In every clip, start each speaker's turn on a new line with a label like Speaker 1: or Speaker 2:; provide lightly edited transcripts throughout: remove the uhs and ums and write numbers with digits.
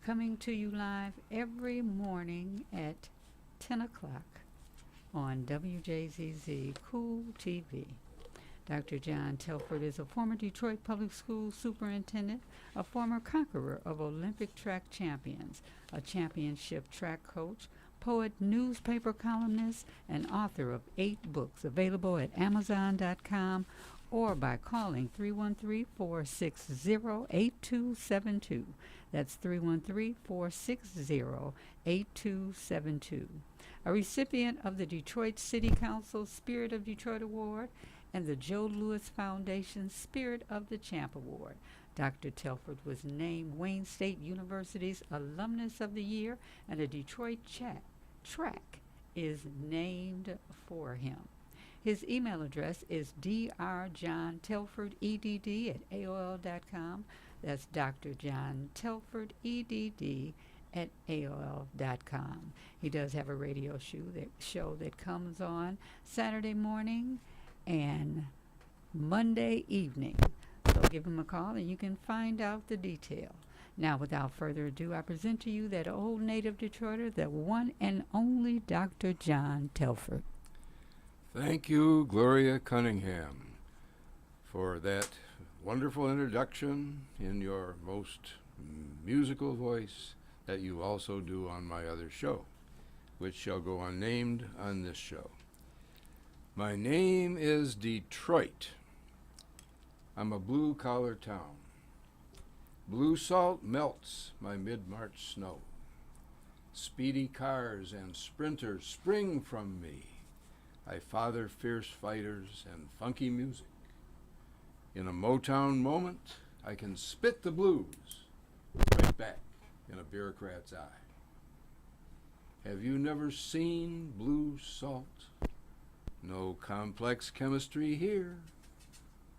Speaker 1: coming to you live every morning at 10 o'clock on WJZZ Cool TV. Dr. John Telford is a former Detroit Public Schools superintendent, a former conqueror of Olympic track champions, a championship track coach, poet, newspaper columnist, and author of 8 books available at Amazon.com or by calling 313-460-8272. That's 313-460-8272. A recipient of the Detroit City Council Spirit of Detroit Award and the Joe Louis Foundation Spirit of the Champ Award. Dr. Telford was named Wayne State University's Alumnus of the Year, and a Detroit track is named for him. His email address is drjohntelfordedd@aol.com. That's Dr. John Telford, EDD, at AOL.com. He does have a radio show that comes on Saturday morning and Monday evening. So give him a call and you can find out the detail. Now, without further ado, I present to you that old native Detroiter, the one and only Dr. John Telford.
Speaker 2: Thank you, Gloria Cunningham, for that wonderful introduction in your most musical voice that you also do on my other show, which shall go unnamed on this show. My name is Detroit. I'm a blue-collar town. Blue salt melts my mid-March snow. Speedy cars and sprinters spring from me. I father fierce fighters and funky music. In a Motown moment, I can spit the blues right back in a bureaucrat's eye. Have you never seen blue salt? No complex chemistry here,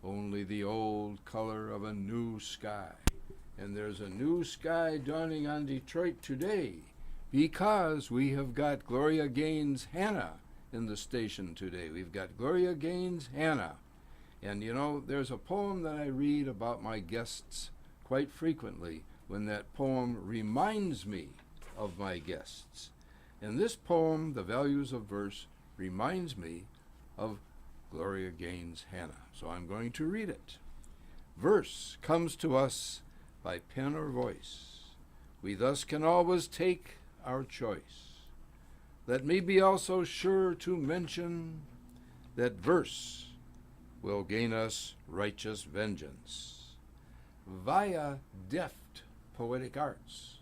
Speaker 2: only the old color of a new sky. And there's a new sky dawning on Detroit today because we have got Gloria Gaines Hannah in the station today. We've got Gloria Gaines Hannah. And you know, there's a poem that I read about my guests quite frequently when that poem reminds me of my guests. And this poem, The Values of Verse, reminds me of Gloria Gaines Hannah. So I'm going to read it. Verse comes to us by pen or voice. We thus can always take our choice. Let me be also sure to mention that verse will gain us righteous vengeance via deft poetic arts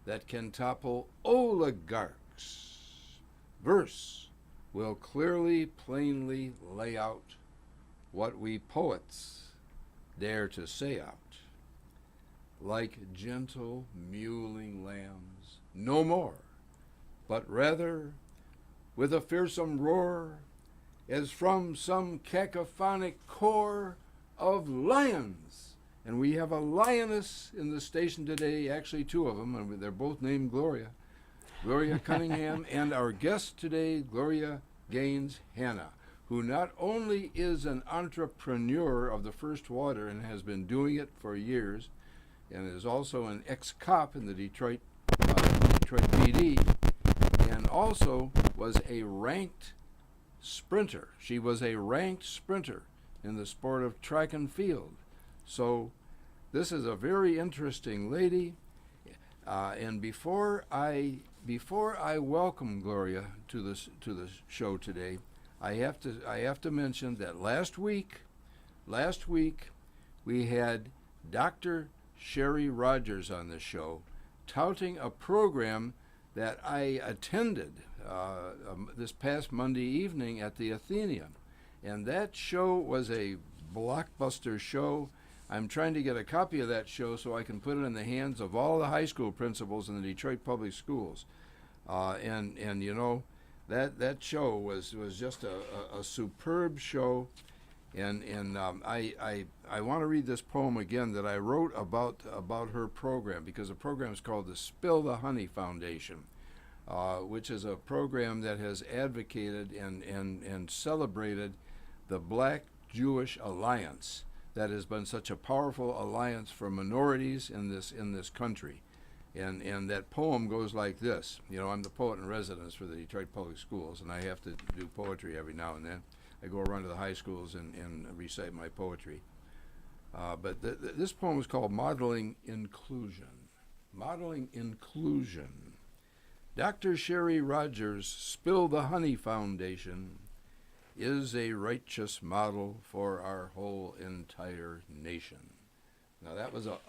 Speaker 2: that can topple oligarchs. Verse will clearly, plainly lay out what we poets dare to say out. Like gentle mewling lambs, no more, but rather with a fearsome roar, as from some cacophonic core of lions. And we have a lioness in the station today, actually 2 of them, and they're both named Gloria Cunningham, and our guest today, Gloria Gaines Hannah, who not only is an entrepreneur of the first water and has been doing it for years, and is also an ex-cop in the Detroit PD, and also was a ranked sprinter. She was a ranked sprinter in the sport of track and field. So this is a very interesting lady. And before I welcome Gloria to the show today, I have to mention that last week we had Dr. Sherry Rogers on the show, touting a program that I attended this past Monday evening at the Athenaeum. And that show was a blockbuster show. I'm trying to get a copy of that show so I can put it in the hands of all the high school principals in the Detroit Public Schools. And you know, that show was just a superb show. And I want to read this poem again that I wrote about her program, because the program is called the Spill the Honey Foundation, which is a program that has advocated and celebrated the Black-Jewish Alliance that has been such a powerful alliance for minorities in this country. And that poem goes like this. You know, I'm the poet in residence for the Detroit Public Schools, and I have to do poetry every now and then. I go around to the high schools and recite my poetry. But this poem is called Modeling Inclusion. Modeling Inclusion. Dr. Sherry Rogers' Spill the Honey Foundation is a righteous model for our whole entire nation. Now that was a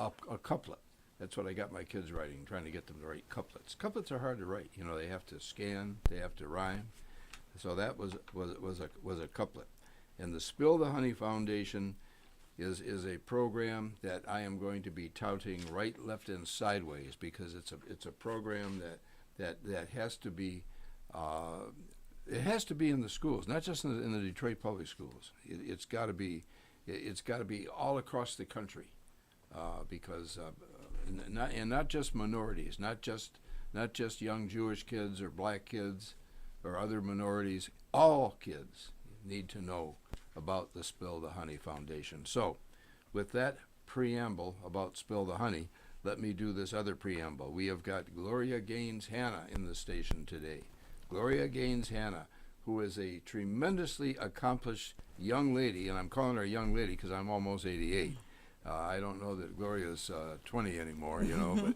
Speaker 2: couplet. That's what I got my kids writing, trying to get them to write couplets. Couplets are hard to write. You know, they have to scan, they have to rhyme. So that was a couplet. And the Spill the Honey Foundation is a program that I am going to be touting right, left, and sideways, because it's a program that has to be it has to be in the schools, not just in the Detroit Public Schools. It's got to be all across the country, because not just minorities, not just young Jewish kids or black kids or other minorities. All kids need to know about the Spill the Honey Foundation. So, with that preamble about Spill the Honey, let me do this other preamble. We have got Gloria Gaines Hanna in the station today. Gloria Gaines Hanna, who is a tremendously accomplished young lady, and I'm calling her a young lady because I'm almost 88. I don't know that Gloria's 20 anymore, you know,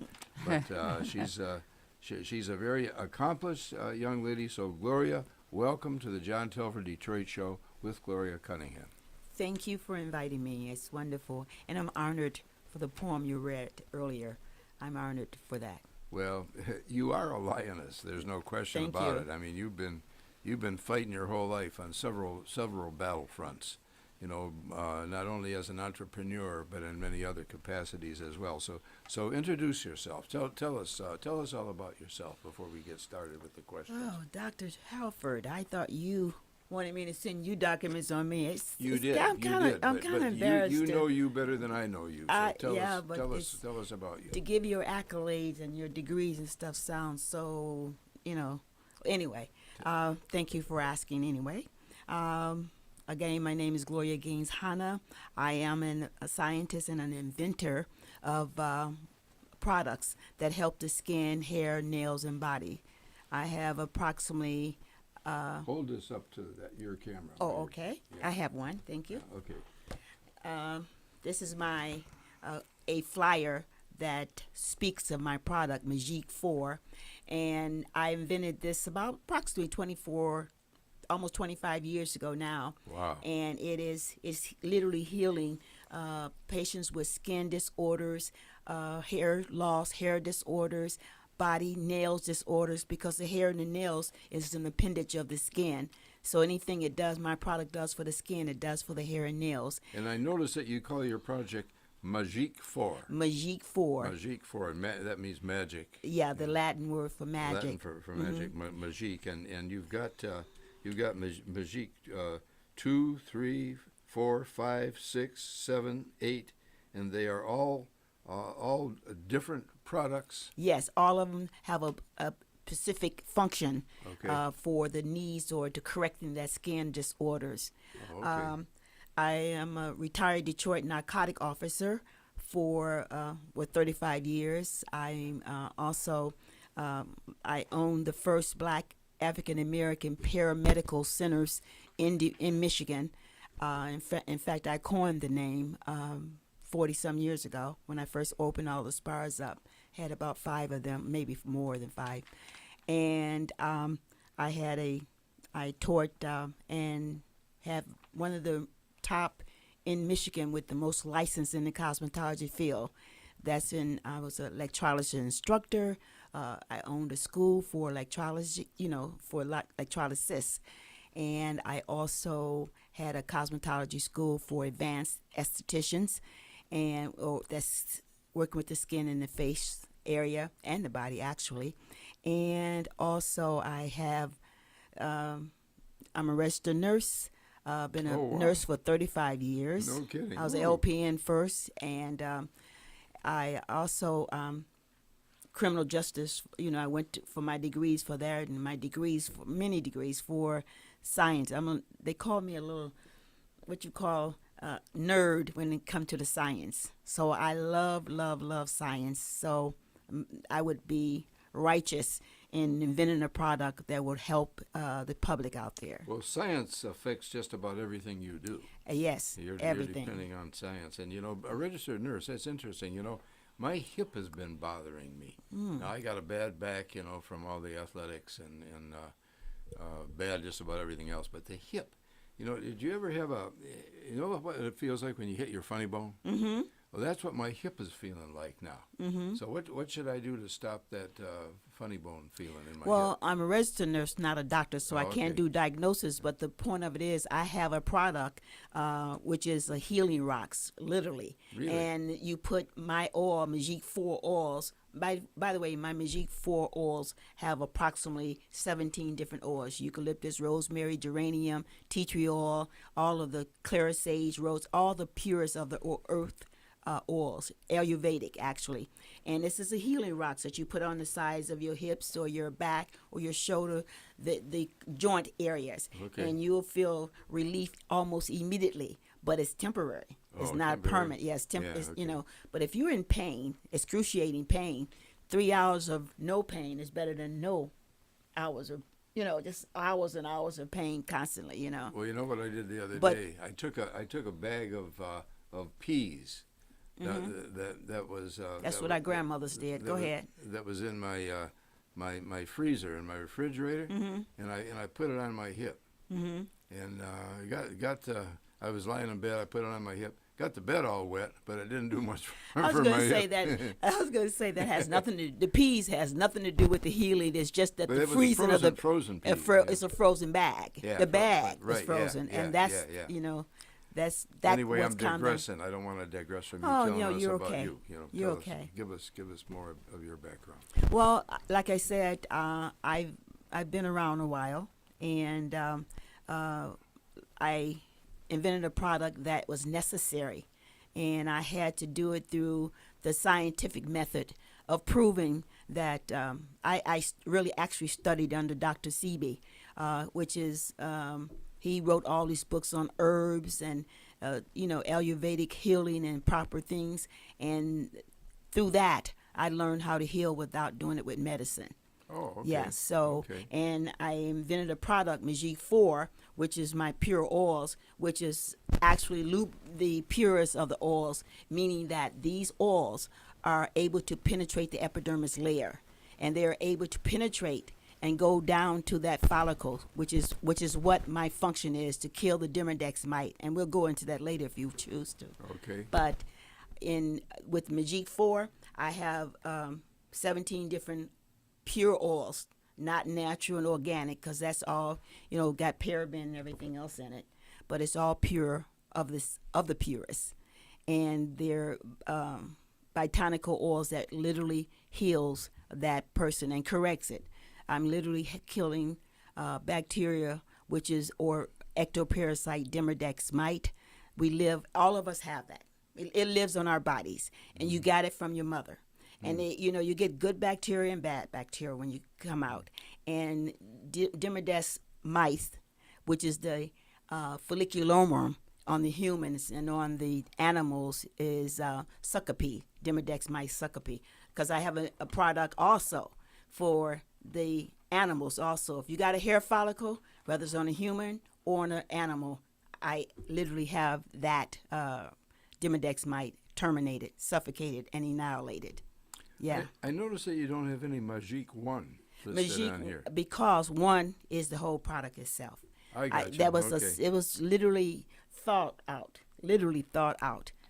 Speaker 2: but she's a very accomplished young lady. So, Gloria, welcome to the John Telford Detroit Show with Gloria Cunningham.
Speaker 3: Thank you for inviting me. It's wonderful, and I'm honored for the poem you read earlier. I'm honored for that.
Speaker 2: Well, you are a lioness. There's no question
Speaker 3: Thank
Speaker 2: about
Speaker 3: you.
Speaker 2: it. I mean, you've been fighting your whole life on several battlefronts. You know, not only as an entrepreneur, but in many other capacities as well. So introduce yourself. Tell us all about yourself before we get started with the questions.
Speaker 3: Oh, Dr. Halford, I thought you wanted me to send you documents on me.
Speaker 2: You did.
Speaker 3: I'm kind of embarrassed.
Speaker 2: You know you better than I know you. So tell us about you.
Speaker 3: To give your accolades and your degrees and stuff sounds so, Anyway, thank you for asking anyway. Again, my name is Gloria Gaines Hanna. I am a scientist and an inventor of products that help the skin, hair, nails, and body. I have approximately...
Speaker 2: Hold this up to your camera.
Speaker 3: Oh, okay. Yeah. I have one. Thank you.
Speaker 2: Okay.
Speaker 3: This is my a flyer that speaks of my product, Wjzz 4, and I invented this about approximately almost 25 years ago now.
Speaker 2: Wow.
Speaker 3: And it's literally healing patients with skin disorders, hair loss, hair disorders, body, nails disorders, because the hair and the nails is an appendage of the skin. So anything it does, my product does for the skin, it does for the hair and nails.
Speaker 2: And I noticed that you call your project Wjzz 4.
Speaker 3: Wjzz 4.
Speaker 2: Wjzz 4. That means magic.
Speaker 3: Yeah, the Latin word for magic.
Speaker 2: Latin for magic, Wjzz. And you've got Wjzz 2, 3, 4, 5, 6, 7, 8, and they are all different products.
Speaker 3: Yes, all of them have a specific function
Speaker 2: Okay.
Speaker 3: for the needs or to correcting that skin disorders.
Speaker 2: Oh, okay.
Speaker 3: I am a retired Detroit narcotic officer for 35 years. I'm also I own the first Black African American paramedical centers in Michigan. In fact, I coined the name 40-some years ago when I first opened all the spars up. Had about 5 of them, maybe more than 5. And I taught and have one of the top in Michigan with the most license in the cosmetology field. I was an electrolysis instructor. I owned a school for electrolysis, for electrolysis. And I also had a cosmetology school for advanced estheticians, and that's working with the skin and the face area and the body actually. And also I have, I'm a registered nurse. Been a nurse for 35 years.
Speaker 2: No kidding.
Speaker 3: I was an LPN first, and I also criminal justice. I went for my degrees for that, and my many degrees for science. They call me a little, what you call nerd when it comes to the science. So I love science. So I would be righteous in inventing a product that would help the public out there.
Speaker 2: Well, science affects just about everything you do.
Speaker 3: Yes,
Speaker 2: You're
Speaker 3: everything.
Speaker 2: depending on science. And, a registered nurse, that's interesting. My hip has been bothering me. Now, I got a bad back, from all the athletics and bad just about everything else. But the hip, did you ever have what it feels like when you hit your funny bone?
Speaker 3: Mm-hmm.
Speaker 2: Well, that's what my hip is feeling like now.
Speaker 3: Mm-hmm.
Speaker 2: So what should I do to stop that funny bone feeling in my
Speaker 3: Well,
Speaker 2: hip?
Speaker 3: I'm a registered nurse, not a doctor, so I can't
Speaker 2: okay.
Speaker 3: do diagnosis. But the point of it is, I have a product which is a healing rocks, literally.
Speaker 2: Really?
Speaker 3: And you put my oil, Magique 4 oils. By the way, my Magique 4 oils have approximately 17 different oils: eucalyptus, rosemary, geranium, tea tree oil, all of the clear sage, rose, all the purest of the earth. Oils, Ayurvedic actually, and this is a healing rocks that you put on the sides of your hips or your back or your shoulder, the joint areas,
Speaker 2: Okay.
Speaker 3: and you'll feel relief almost immediately. But it's temporary. It's
Speaker 2: Oh,
Speaker 3: not
Speaker 2: temporary.
Speaker 3: permanent. Yes,
Speaker 2: Yeah,
Speaker 3: it's,
Speaker 2: okay.
Speaker 3: But if you're in pain, excruciating pain, 3 hours of no pain is better than no hours of just hours and hours of pain constantly.
Speaker 2: Well, you know what I did the other
Speaker 3: But-
Speaker 2: day? I took a bag of peas. That was.
Speaker 3: That's
Speaker 2: that
Speaker 3: what
Speaker 2: wa-
Speaker 3: our grandmothers did.
Speaker 2: that
Speaker 3: Go
Speaker 2: was-
Speaker 3: ahead.
Speaker 2: That was in my my freezer in my refrigerator, and I put it on my hip,
Speaker 3: Mm-hmm.
Speaker 2: and I was lying in bed. I put it on my hip. Got the bed all wet, but it didn't do much for
Speaker 3: I was
Speaker 2: my
Speaker 3: going to say
Speaker 2: hip.
Speaker 3: that. I was going to say that has nothing to. The peas has nothing to do with the healing. It's just that
Speaker 2: But
Speaker 3: the
Speaker 2: it was
Speaker 3: freezing of the
Speaker 2: frozen
Speaker 3: a
Speaker 2: peas.
Speaker 3: it's a frozen bag.
Speaker 2: Yeah,
Speaker 3: the bag
Speaker 2: right,
Speaker 3: is
Speaker 2: yeah,
Speaker 3: frozen,
Speaker 2: yeah,
Speaker 3: and that's
Speaker 2: yeah.
Speaker 3: that's
Speaker 2: Anyway,
Speaker 3: was
Speaker 2: I'm
Speaker 3: kind of.
Speaker 2: digressing. I don't want to digress from you
Speaker 3: Oh,
Speaker 2: telling us
Speaker 3: you're
Speaker 2: about
Speaker 3: okay.
Speaker 2: you.
Speaker 3: You're
Speaker 2: tell us-
Speaker 3: okay.
Speaker 2: Give us more of your background.
Speaker 3: Well, like I said, I've been around a while, and I invented a product that was necessary, and I had to do it through the scientific method of proving that I really actually studied under Dr. Sebi, which is he wrote all these books on herbs and Ayurvedic healing and proper things, and through that I learned how to heal without doing it with medicine.
Speaker 2: Oh, okay.
Speaker 3: Yeah, so,
Speaker 2: Okay.
Speaker 3: and I invented a product, Magique 4, which is my pure oils, which is actually the purest of the oils, meaning that these oils are able to penetrate the epidermis layer, and they're able to penetrate and go down to that follicle, which is what my function is, to kill the Demodex mite, and we'll go into that later if you choose to.
Speaker 2: Okay.
Speaker 3: But with Magique 4, I have 17 different pure oils, not natural and organic, because that's all got paraben and everything else in it. But it's all pure of the purest, and they're botanical oils that literally heals that person and corrects it. I'm literally killing bacteria, which is or ectoparasite Demodex mite. All of us have that. It lives on our bodies, and you got it from your mother. And you get good bacteria and bad bacteria when you come out. And Demodex mites, which is the folliculoma on the humans and on the animals, is succotae, Demodex mite succotae. Because I have a product also for the animals also. If you got a hair follicle, whether it's on a human or on an animal, I literally have that Demodex mite terminated, suffocated, and annihilated. Yeah.
Speaker 2: I noticed that you don't have any Magique 1 listed on here.
Speaker 3: Because 1 is the whole product itself.
Speaker 2: I got you.
Speaker 3: That was
Speaker 2: Okay.
Speaker 3: it was literally thought out,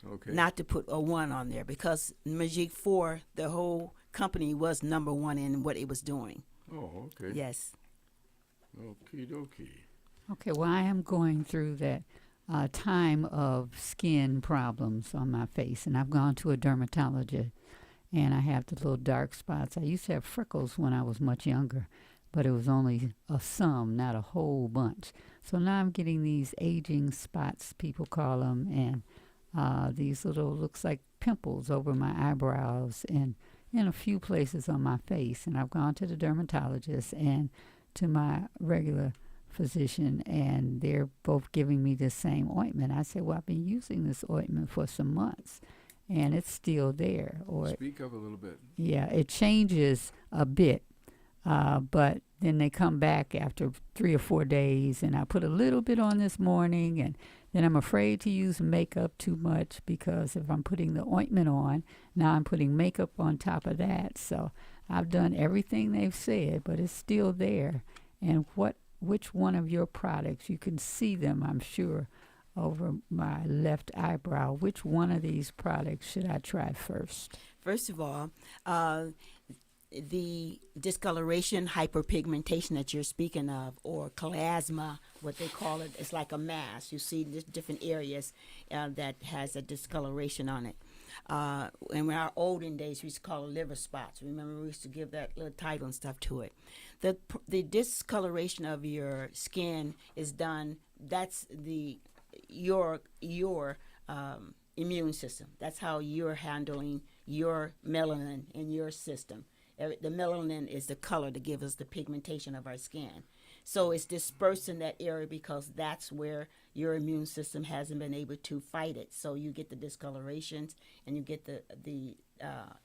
Speaker 2: Okay.
Speaker 3: not to put a 1 on there, because Magique 4, the whole company was #1 in what it was doing.
Speaker 2: Oh, okay.
Speaker 3: Yes.
Speaker 2: Okie dokie.
Speaker 1: Okay, well, I am going through that time of skin problems on my face, and I've gone to a dermatologist, and I have the little dark spots. I used to have freckles when I was much younger, but it was only some, not a whole bunch. So now I'm getting these aging spots, people call them, and these little, looks like pimples over my eyebrows and in a few places on my face. And I've gone to the dermatologist and to my regular physician, and they're both giving me the same ointment. I said, well, I've been using this ointment for some months, and it's still there. Or
Speaker 2: Speak up a little bit.
Speaker 1: yeah, it changes a bit, but then they come back after 3 or 4 days, and I put a little bit on this morning, and then I'm afraid to use makeup too much because if I'm putting the ointment on, now I'm putting makeup on top of that. So I've done everything they've said, but it's still there. And which one of your products, you can see them, I'm sure, over my left eyebrow. Which one of these products should I try first?
Speaker 3: First of all, the discoloration, hyperpigmentation that you're speaking of, or chlasma, what they call it, it's like a mass. You see different areas that has a discoloration on it. In our olden days, we used to call it liver spots. Remember, we used to give that little title and stuff to it. The discoloration of your skin is done. That's your immune system. That's how you're handling your melanin in your system. The melanin is the color that gives us the pigmentation of our skin. So it's dispersed in that area because that's where your immune system hasn't been able to fight it. So you get the discolorations and you get the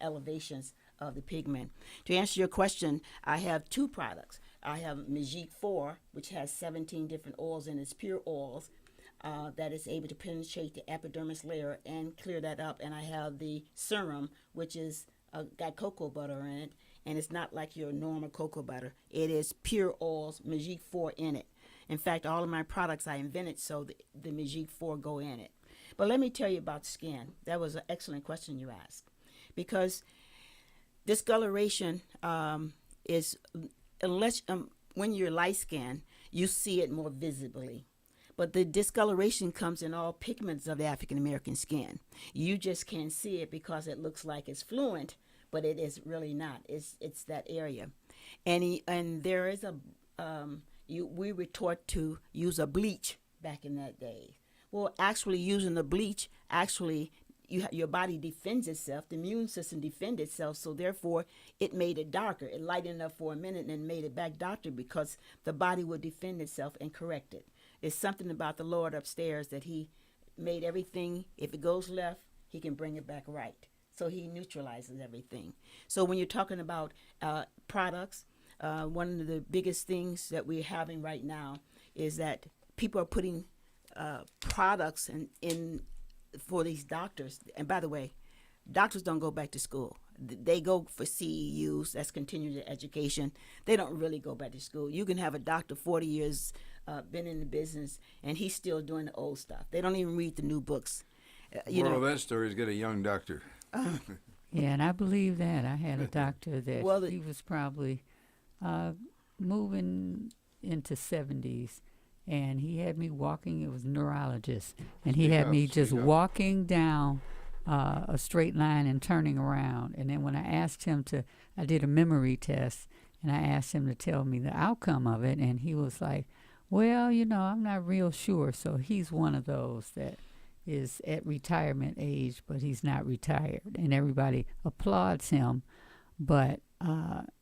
Speaker 3: elevations of the pigment. To answer your question, I have two products. I have Wjzz 4, which has 17 different oils in its pure oils. That is able to penetrate the epidermis layer and clear that up. And I have the serum, which is got cocoa butter in it, and it's not like your normal cocoa butter. It is pure oils, Wjzz 4 in it. In fact, all of my products I invented so the Wjzz 4 go in it. But let me tell you about skin. That was an excellent question you asked, because discoloration is, unless when you're light skinned, you see it more visibly. But the discoloration comes in all pigments of the African American skin. You just can't see it because it looks like it's fluent, but it is really not. It's that area, and there is we were taught to use a bleach back in that day. Well, actually using the bleach, your body defends itself. The immune system defends itself, so therefore it made it darker. It lightened up for a minute and then made it back darker because the body would defend itself and correct it. It's something about the Lord upstairs that he made everything, if it goes left, he can bring it back right. So he neutralizes everything. So when you're talking about products, one of the biggest things that we're having right now is that people are putting products in for these doctors. And by the way, doctors don't go back to school. They go for CEUs, that's continuing education. They don't really go back to school. You can have a doctor 40 years been in the business, and he's still doing the old stuff. They don't even read the new books.
Speaker 2: Moral of that story is get a young doctor.
Speaker 1: Yeah, and I believe that. I had a doctor that he was probably moving into 70s, and he had me walking. It was a neurologist, and he had me just walking down a straight line and turning around. And then when I asked him I did a memory test, and I asked him to tell me the outcome of it, and he was like, well, I'm not real sure. So he's one of those that is at retirement age, but he's not retired. And everybody applauds him, but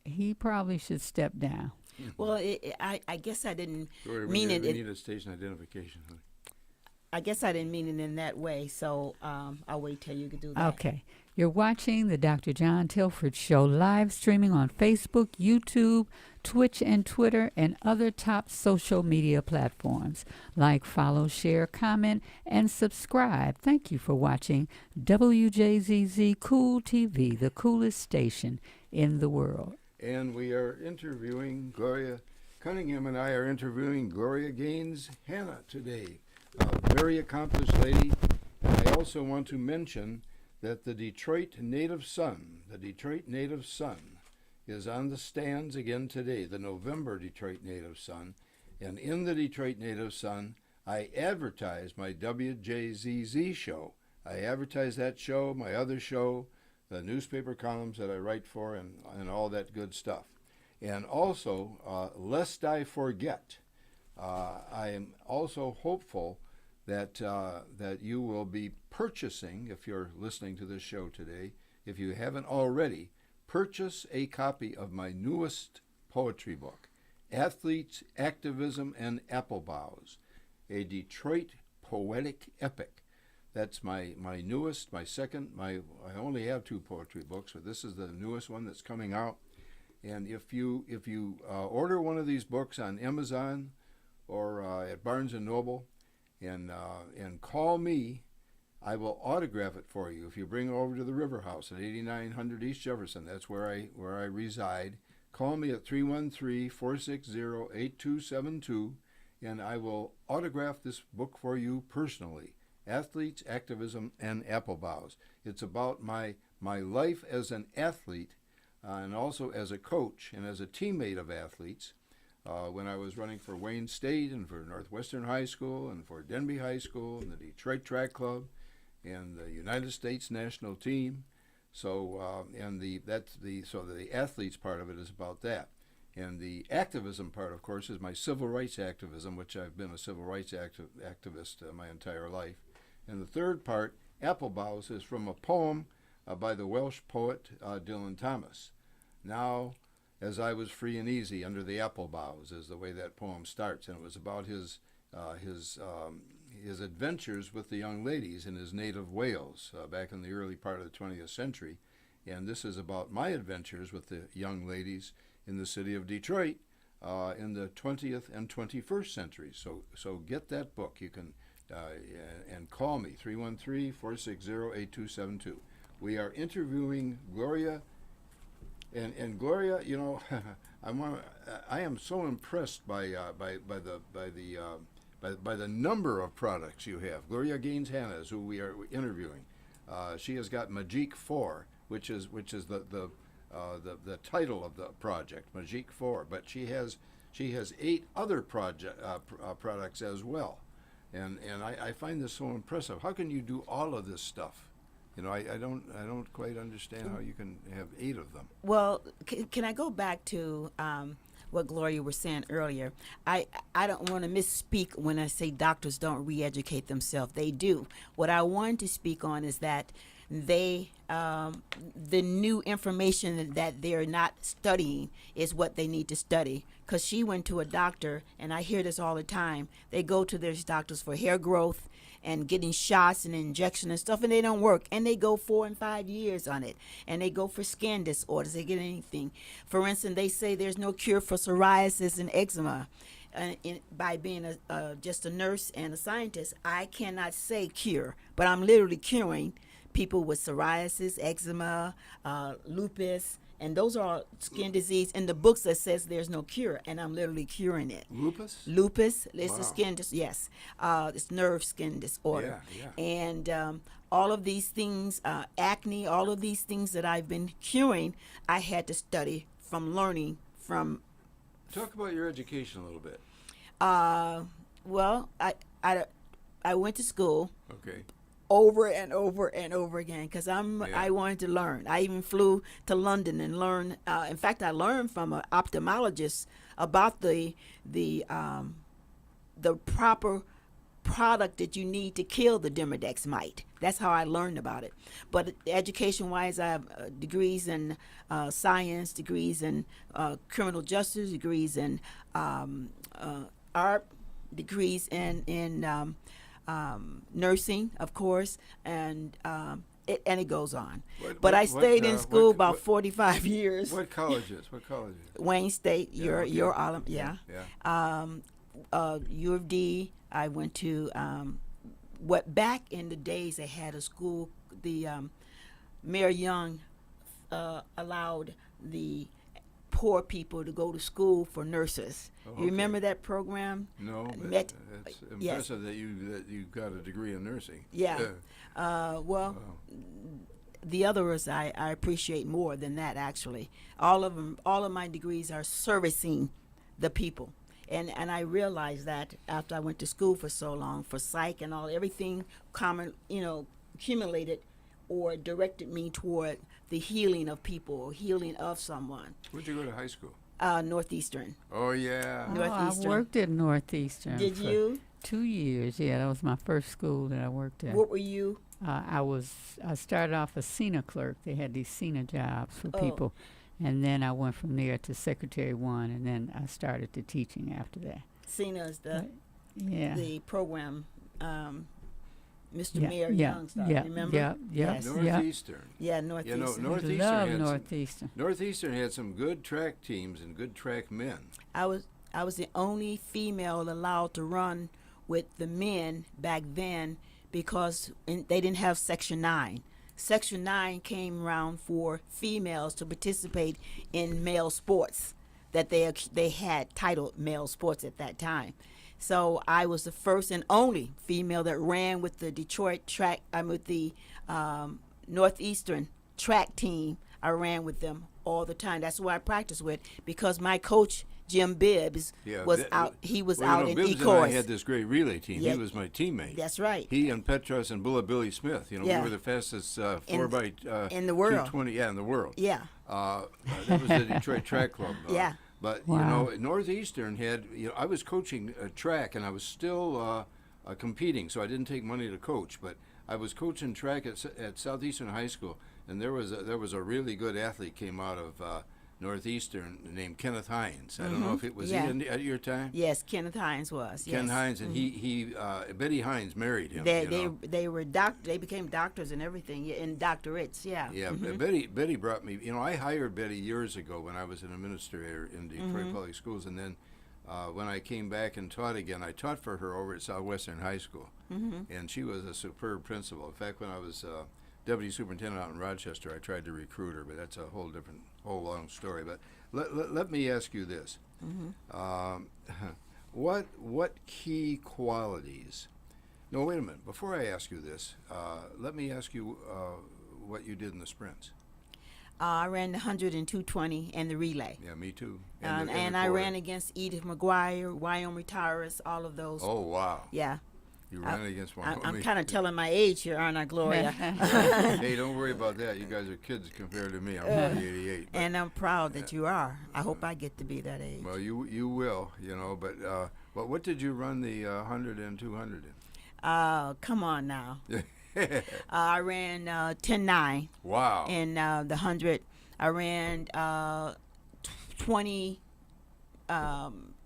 Speaker 1: he probably should step down.
Speaker 3: Well, I guess I didn't
Speaker 2: mean it. We need a station identification.
Speaker 3: I guess I didn't mean it in that way, so I'll wait till you can do that.
Speaker 1: Okay. You're watching the Dr. John Tilford Show live streaming on Facebook, YouTube, Twitch, and Twitter, and other top social media platforms. Like, follow, share, comment, and subscribe. Thank you for watching WJZZ Cool TV, the coolest station in the world.
Speaker 2: And we are interviewing Gloria Cunningham, and I are interviewing Gloria Gaines Hanna today. A very accomplished lady. And I also want to mention that the Detroit Native Sun is on the stands again today, the November Detroit Native Sun. And in the Detroit Native Sun, I advertise my WJZZ show. I advertise that show, my other show, the newspaper columns that I write for, and all that good stuff. And also, lest I forget, I am also hopeful that you will be purchasing, if you're listening to this show today, if you haven't already, purchase a copy of my newest poetry book, Athletes, Activism, and Apple Boughs, a Detroit poetic epic That's my newest, my second. I only have 2 poetry books, but this is the newest one that's coming out. And if you order one of these books on Amazon or at Barnes and Noble, and call me, I will autograph it for you. If you bring it over to the River House at 8900 East Jefferson, that's where I reside. Call me at 313-460-8272, and I will autograph this book for you personally. Athletes, Activism, and Apple Boughs. It's about my life as an athlete and also as a coach and as a teammate of athletes. When I was running for Wayne State and for Northwestern High School and for Denby High School and the Detroit Track Club and the United States national team. So the athletes part of it is about that. And the activism part, of course, is my civil rights activism, which I've been a civil rights activist my entire life. And the third part, Apple Boughs, is from a poem by the Welsh poet Dylan Thomas. Now, as I was free and easy under the apple boughs, is the way that poem starts, and it was about his adventures with the young ladies in his native Wales back in the early part of the 20th century. And this is about my adventures with the young ladies in the city of Detroit in the 20th and 21st centuries. So get that book. You can and call me 313-460-8272. We are interviewing Gloria, and Gloria, you know, I am so impressed by the number of products you have. Gloria Gaines Hanna is who we are interviewing. She has got Magique 4, which is the title of the project, Magique 4. But she has 8 other products as well, and I find this so impressive. How can you do all of this stuff? You know, I don't quite understand how you can have 8 of them.
Speaker 3: Well, can I go back to what Gloria was saying earlier? I don't want to misspeak when I say doctors don't re-educate themselves. They do. What I wanted to speak on is that the new information that they're not studying is what they need to study. Because she went to a doctor, and I hear this all the time. They go to their doctors for hair growth and getting shots and injections and stuff, and they don't work. And they go 4 and 5 years on it. And they go for skin disorders. They get anything. For instance, they say there's no cure for psoriasis and eczema. By being just a nurse and a scientist, I cannot say cure, but I'm literally curing people with psoriasis, eczema, lupus, and those are skin disease in the books that says there's no cure, and I'm literally curing it.
Speaker 2: Lupus?
Speaker 3: Lupus, it's
Speaker 2: Wow.
Speaker 3: a skin yes, it's nerve skin disorder.
Speaker 2: Yeah.
Speaker 3: And all of these things, acne, all of these things that I've been curing, I had to study from learning from.
Speaker 2: Talk about your education a little bit.
Speaker 3: Well, I went to school.
Speaker 2: Okay.
Speaker 3: Over and over and over again because I wanted to learn. I even flew to London and learned. In fact, I learned from an ophthalmologist about the proper product that you need to kill the Demodex mite. That's how I learned about it. But education-wise, I have degrees in science, degrees in criminal justice, degrees in art, degrees in nursing, of course, and it goes on. I stayed in school about 45 years.
Speaker 2: What colleges?
Speaker 3: Wayne State, your
Speaker 2: Yeah.
Speaker 3: U of D. I went to what back in the days they had a school. The Mayor Young allowed the poor people to go to school for nurses.
Speaker 2: Oh,
Speaker 3: You remember that program?
Speaker 2: No, but it's
Speaker 3: yes.
Speaker 2: impressive that you got a degree in nursing.
Speaker 3: Yeah. Well,
Speaker 2: Wow.
Speaker 3: the others I appreciate more than that, actually. All of my degrees are servicing the people. And I realized that after I went to school for so long, for psych and everything accumulated or directed me toward the healing of people or healing of someone.
Speaker 2: Where'd you go to high school?
Speaker 3: Northeastern.
Speaker 2: Oh, yeah.
Speaker 3: Northeastern.
Speaker 1: I worked at Northeastern.
Speaker 3: Did
Speaker 1: for
Speaker 3: you?
Speaker 1: 2 years. Yeah, that was my first school that I worked at.
Speaker 3: What were you?
Speaker 1: I started off as SENA clerk. They had these SENA jobs for
Speaker 3: Oh.
Speaker 1: people. And then I went from there to Secretary 1, and then I started the teaching after that.
Speaker 3: SENA is the
Speaker 1: Yeah.
Speaker 3: program Mr.
Speaker 1: Yeah,
Speaker 3: Mayor
Speaker 1: yeah,
Speaker 3: Youngstown.
Speaker 1: yeah,
Speaker 3: Remember?
Speaker 1: yeah, yeah,
Speaker 3: Yes.
Speaker 2: Northeastern.
Speaker 3: Yeah, Northeastern.
Speaker 2: You know, Northeastern
Speaker 1: love
Speaker 2: had
Speaker 1: Northeastern.
Speaker 2: Northeastern had some good track teams and good track men.
Speaker 3: I was the only female allowed to run with the men back then because they didn't have Section 9. Section 9 came around for females to participate in male sports that they had titled male sports at that time. So I was the first and only female that ran with the Detroit track. I'm with the Northeastern track team. I ran with them all the time. That's who I practiced with because my coach Jim Bibbs was out. He was out in
Speaker 2: Bibbs
Speaker 3: E-course.
Speaker 2: and I had this great relay team.
Speaker 3: Yeah.
Speaker 2: He was my teammate.
Speaker 3: That's right.
Speaker 2: He and Petros and Billy Smith. You know,
Speaker 3: Yeah.
Speaker 2: we were the fastest
Speaker 3: In
Speaker 2: 4 by
Speaker 3: in the world.
Speaker 2: 220. Yeah, in the world.
Speaker 3: Yeah.
Speaker 2: That was the Detroit Track Club.
Speaker 3: Yeah.
Speaker 2: But
Speaker 1: Wow.
Speaker 2: you know, Northeastern had. You know, I was coaching track, and I was still competing, so I didn't take money to coach. But I was coaching track at Southeastern High School, and there was a really good athlete came out of Northeastern named Kenneth Hines. I don't know if it was
Speaker 3: Yeah.
Speaker 2: he at your time.
Speaker 3: Yes, Kenneth Hines was.
Speaker 2: Ken
Speaker 3: yes.
Speaker 2: Hines, and he Betty Hines married him.
Speaker 3: They
Speaker 2: you know.
Speaker 3: they were They became doctors and everything, and doctorates. Yeah.
Speaker 2: Yeah, Betty brought me. You know, I hired Betty years ago when I was an administrator in Detroit Public Schools, and then when I came back and taught again, I taught for her over at Southwestern High School, and she was a superb principal. In fact, when I was deputy superintendent out in Rochester, I tried to recruit her, but that's a whole long story. But let me ask you this: what key qualities? No, wait a minute. Before I ask you this, let me ask you what you did in the sprints.
Speaker 3: I ran the 100 and 220 and the relay.
Speaker 2: Yeah, me too.
Speaker 3: And
Speaker 2: the
Speaker 3: I
Speaker 2: quarter.
Speaker 3: ran against Edith McGuire, Wyoming Tyrus, all of those.
Speaker 2: Oh wow!
Speaker 3: Yeah.
Speaker 2: You ran against one.
Speaker 3: I'm kind of telling my age here, aren't I, Gloria?
Speaker 2: Hey, don't worry about that. You guys are kids compared to me. I'm only 88. But,
Speaker 3: And I'm proud that you are. I hope I get to be that age.
Speaker 2: well, you will, you know. But what did you run the 100 and 200 in?
Speaker 3: Come on now. I ran 10.9
Speaker 2: Wow.
Speaker 3: in the 100. I ran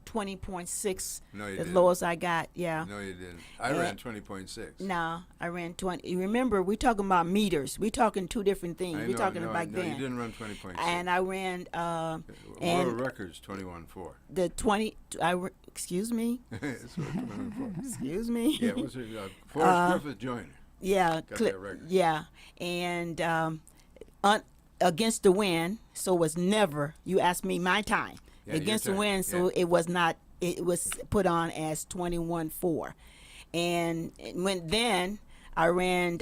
Speaker 3: 20.6
Speaker 2: No, you
Speaker 3: as
Speaker 2: didn't.
Speaker 3: low as I got. Yeah.
Speaker 2: No, you didn't. I ran 20.6.
Speaker 3: No, I ran 20. Remember, we're talking about meters. We're talking two different things.
Speaker 2: I
Speaker 3: We're
Speaker 2: know,
Speaker 3: talking
Speaker 2: no,
Speaker 3: about
Speaker 2: no,
Speaker 3: then.
Speaker 2: you didn't run 20.6.
Speaker 3: And I ran
Speaker 2: World
Speaker 3: and
Speaker 2: records 21.4.
Speaker 3: the 20. Excuse me.
Speaker 2: It's 21.4.
Speaker 3: Excuse me.
Speaker 2: Yeah, what's it? Forrest Griffith Joyner.
Speaker 3: Yeah,
Speaker 2: Got that record.
Speaker 3: yeah, and against the wind, so it was never. You asked me my time
Speaker 2: Yeah, your
Speaker 3: against the
Speaker 2: time,
Speaker 3: wind, so
Speaker 2: yeah.
Speaker 3: it was not. It was put on as 21.4, and then I ran.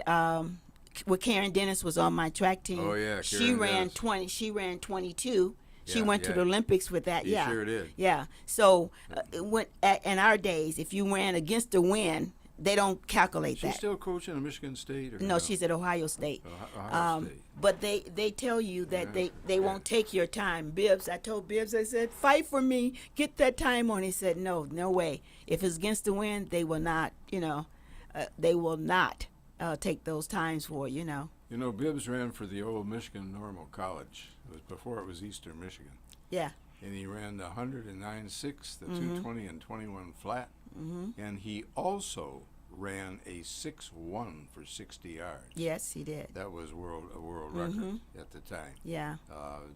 Speaker 3: With Karen Dennis was on my track team.
Speaker 2: Oh, yeah,
Speaker 3: she
Speaker 2: Karen
Speaker 3: ran
Speaker 2: Dennis.
Speaker 3: 20. She ran 22. She
Speaker 2: Yeah,
Speaker 3: went to
Speaker 2: yeah.
Speaker 3: the Olympics with that.
Speaker 2: You
Speaker 3: yeah,
Speaker 2: sure did.
Speaker 3: Yeah. So in our days, if you ran against the wind, they don't calculate
Speaker 2: She's
Speaker 3: that.
Speaker 2: still coaching at Michigan State? Or
Speaker 3: No, she's at Ohio State.
Speaker 2: Ohio State.
Speaker 3: But they tell you that
Speaker 2: Yeah,
Speaker 3: they won't take your time. Bibbs, I told Bibbs, I said, fight for me, get that time on. He said, no way. If it's against the wind, they will not, they will not take those times for,
Speaker 2: You know, Bibbs ran for the old Michigan Normal College. It was before it was Eastern Michigan.
Speaker 3: Yeah.
Speaker 2: And he ran the 109.6, the 220 and 21 flat. And he also ran a 6.1 for 60 yards.
Speaker 3: Yes, he did.
Speaker 2: That was a world record at the time.
Speaker 3: Yeah.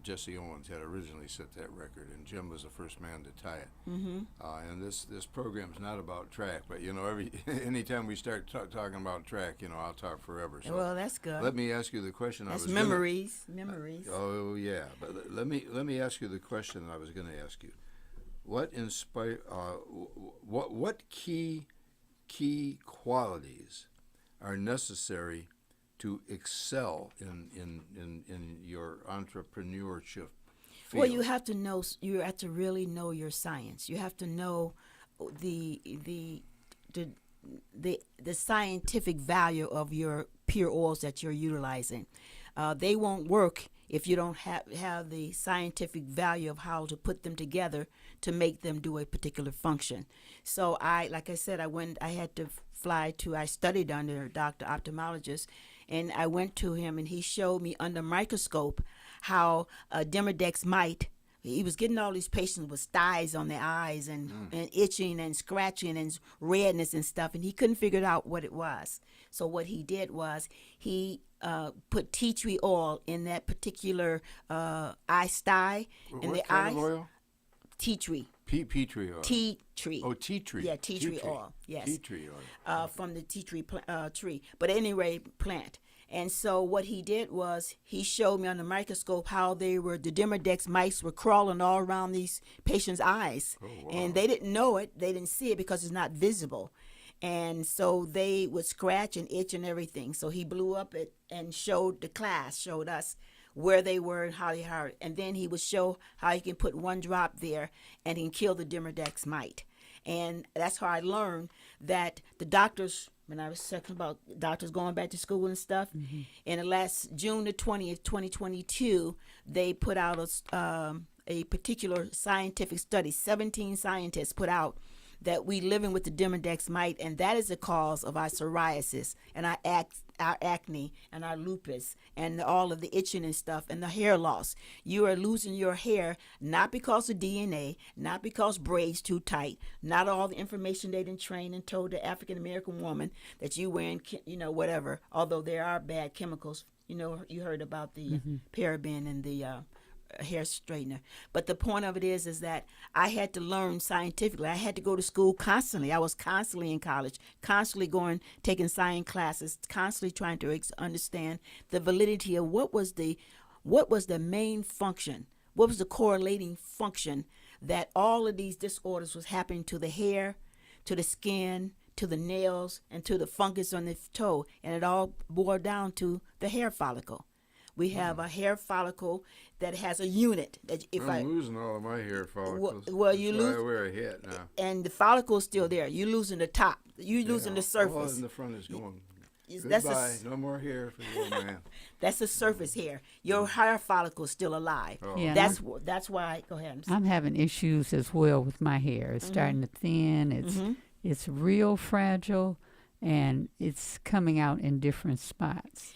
Speaker 2: Jesse Owens had originally set that record, and Jim was the first man to tie it. And this program's not about track, but anytime we start talking about track, I'll talk forever. So
Speaker 3: Well, that's good.
Speaker 2: let me ask you the question.
Speaker 3: That's
Speaker 2: I was gonna-
Speaker 3: memories.
Speaker 2: Oh yeah, but let me ask you the question I was going to ask you. What inspire? What key qualities are necessary to excel in your entrepreneurship field?
Speaker 3: Well, you have to know. You have to really know your science. You have to know the scientific value of your pure oils that you're utilizing. They won't work if you don't have the scientific value of how to put them together to make them do a particular function. So like I said, I had to fly to, I studied under a doctor ophthalmologist, and I went to him and he showed me under microscope how Demodex mite he was getting all these patients with styes on their eyes and itching and scratching and redness and stuff, and he couldn't figure out what it was. So what he did was he put tea tree oil in that particular eye sty, and
Speaker 2: What
Speaker 3: the
Speaker 2: kind
Speaker 3: eyes
Speaker 2: of oil?
Speaker 3: tea tree.
Speaker 2: Tea tree oil.
Speaker 3: Tea tree.
Speaker 2: Oh, tea tree.
Speaker 3: Yeah, tea tree oil. Yes.
Speaker 2: Tea tree oil.
Speaker 3: From the tea tree tree. But anyway, plant. And so what he did was he showed me on the microscope how the Demodex mice were crawling all around these patients' eyes.
Speaker 2: Oh, wow.
Speaker 3: And they didn't know it. They didn't see it because it's not visible. And so they would scratch and itch and everything. So he blew up it and showed the class, showed us where they were and how they hurt. And then he would show how you can put one drop there and he can kill the Demodex mite. And that's how I learned that the doctors, when I was talking about doctors going back to school and stuff, in the last June the 20th, 2022, they put out a particular scientific study. 17 scientists put out that we living with the Demodex mite, and that is the cause of our psoriasis and our acne and our lupus and all of the itching and stuff and the hair loss. You are losing your hair not because of DNA, not because braids too tight, not all the information they didn't train and told the African American woman that you wearing, whatever. Although there are bad chemicals, you heard about the paraben and the hair straightener. But the point of it is that I had to learn scientifically. I had to go to school constantly. I was constantly in college, constantly taking science classes, constantly trying to understand the validity of what was the main function, what was the correlating function that all of these disorders was happening to the hair, to the skin, to the nails, and to the fungus on the toe, and it all boiled down to the hair follicle. We have a hair follicle that has a unit. That
Speaker 2: I'm losing all of my hair follicles.
Speaker 3: Well, you
Speaker 2: That's why
Speaker 3: lose.
Speaker 2: I wear a hat now.
Speaker 3: And the follicle is still there. You losing the top. You losing the
Speaker 2: All
Speaker 3: surface.
Speaker 2: in the front is going.
Speaker 3: That's
Speaker 2: Goodbye. No more hair for the old man.
Speaker 3: That's the surface hair. Your hair follicle is still alive.
Speaker 2: Oh.
Speaker 1: Yeah.
Speaker 3: That's why. Go ahead.
Speaker 1: I'm having issues as well with my hair. It's starting to thin. It's real fragile, and it's coming out in different spots.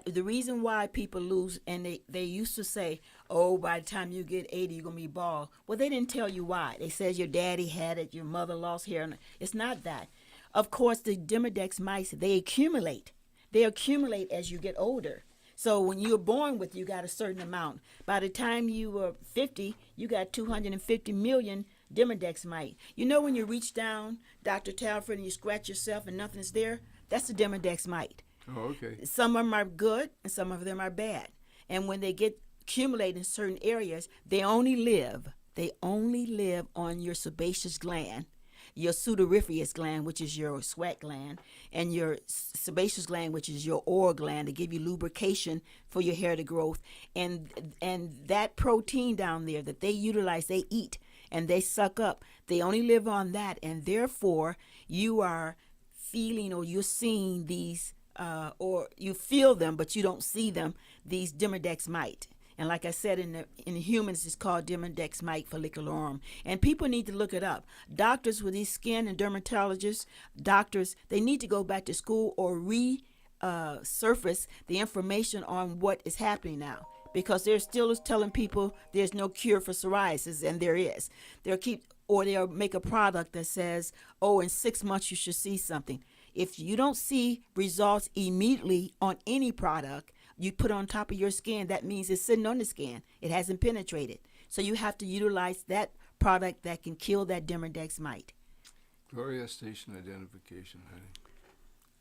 Speaker 3: The reason why people lose, and they used to say, oh, by the time you get 80, you're going to be bald. Well, they didn't tell you why. They said your daddy had it, your mother lost hair. It's not that. Of course, the Demodex mice, they accumulate. They accumulate as you get older. So when you're born with, you got a certain amount. By the time you were 50, you got 250 million Demodex mite. When you reach down, Dr. Talford, and you scratch yourself and nothing's there, that's the Demodex mite.
Speaker 2: Oh, okay.
Speaker 3: Some of them are good and some of them are bad. And when they get accumulated in certain areas, they only live on your sebaceous gland, your sudoriferous gland, which is your sweat gland, and your sebaceous gland, which is your oil gland, to give you lubrication for your hair to grow. And that protein down there that they utilize, they eat and they suck up, they only live on that. And therefore, you are feeling or you're seeing these or you feel them, but you don't see them, these Demodex mite. And like I said, in humans, it's called Demodex mite folliculorum. And people need to look it up. Doctors with these skin and dermatologists, they need to go back to school or resurface the information on what is happening now. Because they're still telling people there's no cure for psoriasis, and there is. They'll make a product that says, oh, in 6 months you should see something. If you don't see results immediately on any product you put on top of your skin, that means it's sitting on the skin. It hasn't penetrated. So you have to utilize that product that can kill that Demodex mite.
Speaker 2: Gloria, station identification, honey.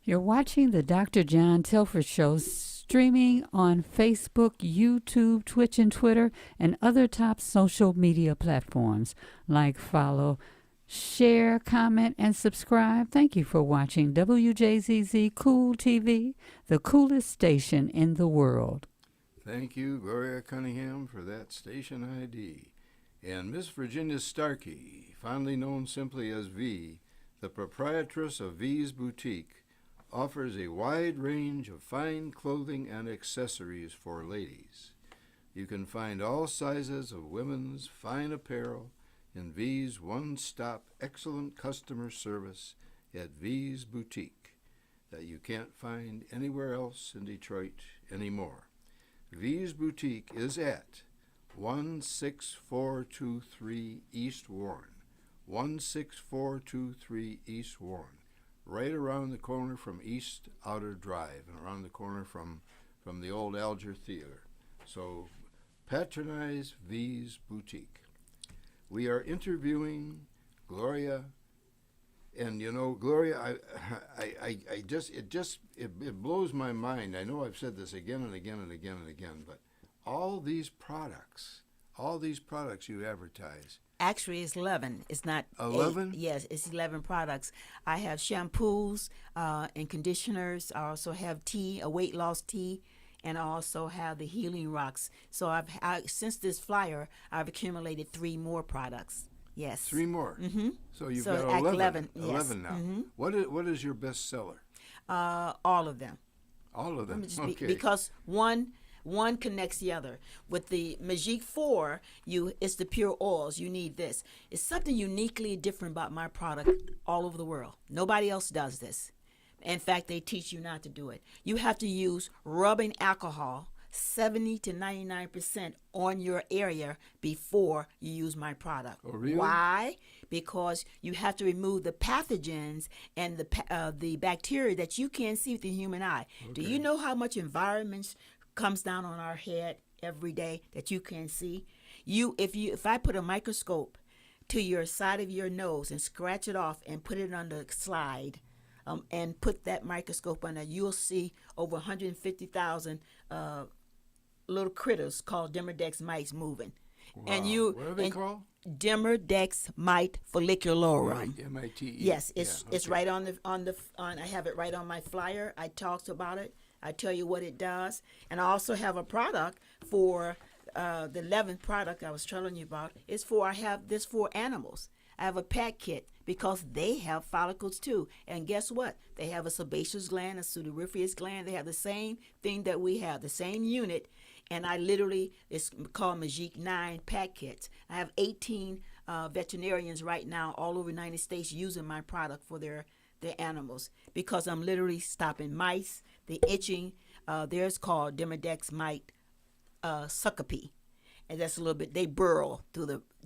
Speaker 1: You're watching the Dr. John Telford Show, streaming on Facebook, YouTube, Twitch, and Twitter, and other top social media platforms. Like, follow, share, comment, and subscribe. Thank you for watching WJZZ Cool TV, the coolest station in the world.
Speaker 2: Thank you, Gloria Cunningham, for that station ID. And Miss Virginia Starkey, fondly known simply as V, the proprietress of V's Boutique, offers a wide range of fine clothing and accessories for ladies. You can find all sizes of women's fine apparel in V's one-stop excellent customer service at V's Boutique that you can't find anywhere else in Detroit anymore. V's Boutique is at 16423 East Warren. 16423 East Warren. Right around the corner from East Outer Drive and around the corner from the old Alger Theater. So patronize Wjzz Boutique. We are interviewing Gloria, and you know, Gloria, it blows my mind. I know I've said this again and again and again and again, but all these products you advertise.
Speaker 3: Actually, it's 11. It's not
Speaker 2: 11?
Speaker 3: Yes, it's 11 products. I have shampoos and conditioners. I also have tea, a weight loss tea, and I also have the healing rocks. So since this flyer, I've accumulated 3 more products. Yes.
Speaker 2: 3 more.
Speaker 3: Mm-hmm.
Speaker 2: So you've
Speaker 3: So
Speaker 2: got
Speaker 3: at
Speaker 2: 11.
Speaker 3: 11, yes.
Speaker 2: 11 now.
Speaker 3: Mhm.
Speaker 2: What is your best seller?
Speaker 3: All of them.
Speaker 2: All of them. Okay.
Speaker 3: Because one connects the other. With the Wjzz 4, it's the pure oils. You need this. It's something uniquely different about my product all over the world. Nobody else does this. In fact, they teach you not to do it. You have to use rubbing alcohol 70 to 99% on your area before you use my product.
Speaker 2: Oh, really?
Speaker 3: Why? Because you have to remove the pathogens and the bacteria that you can't see with the human eye.
Speaker 2: Okay.
Speaker 3: Do you know how much environment comes down on our head every day that you can't see? If I put a microscope to your side of your nose and scratch it off and put it on the slide, and put that microscope on there, you'll see over 150,000 little critters called Demodex mites moving.
Speaker 2: Wow.
Speaker 3: And
Speaker 2: what are they called?
Speaker 3: Demodex mite folliculorum.
Speaker 2: M-I-T-E.
Speaker 3: Yes, it's
Speaker 2: okay.
Speaker 3: right on I have it right on my flyer. I talked about it. I tell you what it does, and I also have a product for the 11th product I was telling you about. I have this for animals. I have a pet kit because they have follicles too. And guess what? They have a sebaceous gland, a sudoriferous gland. They have the same thing that we have, the same unit. And it's called Wjzz 9 pet kits. I have 18 veterinarians right now all over the United States using my product for their animals because I'm literally stopping mice, the itching. Theirs called Demodex mite succope. And that's a little bit, they burrow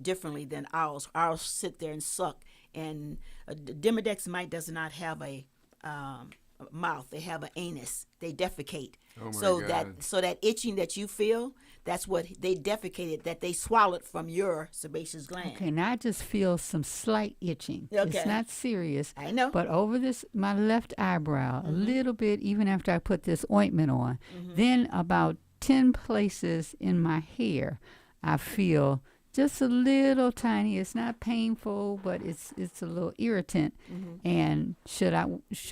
Speaker 3: differently than ours. Ours sit there and suck. And Demodex mite does not have a mouth. They have an anus. They defecate.
Speaker 2: Oh my God.
Speaker 3: So that itching that you feel, that's what they defecated, that they swallowed from your sebaceous gland.
Speaker 1: Okay, now I just feel some slight itching.
Speaker 3: Okay.
Speaker 1: It's not serious.
Speaker 3: I know.
Speaker 1: But over my left eyebrow, a little bit, even after I put this ointment on, then about 10 places in my hair, I feel just a little tiny. It's not painful, but it's a little irritant. And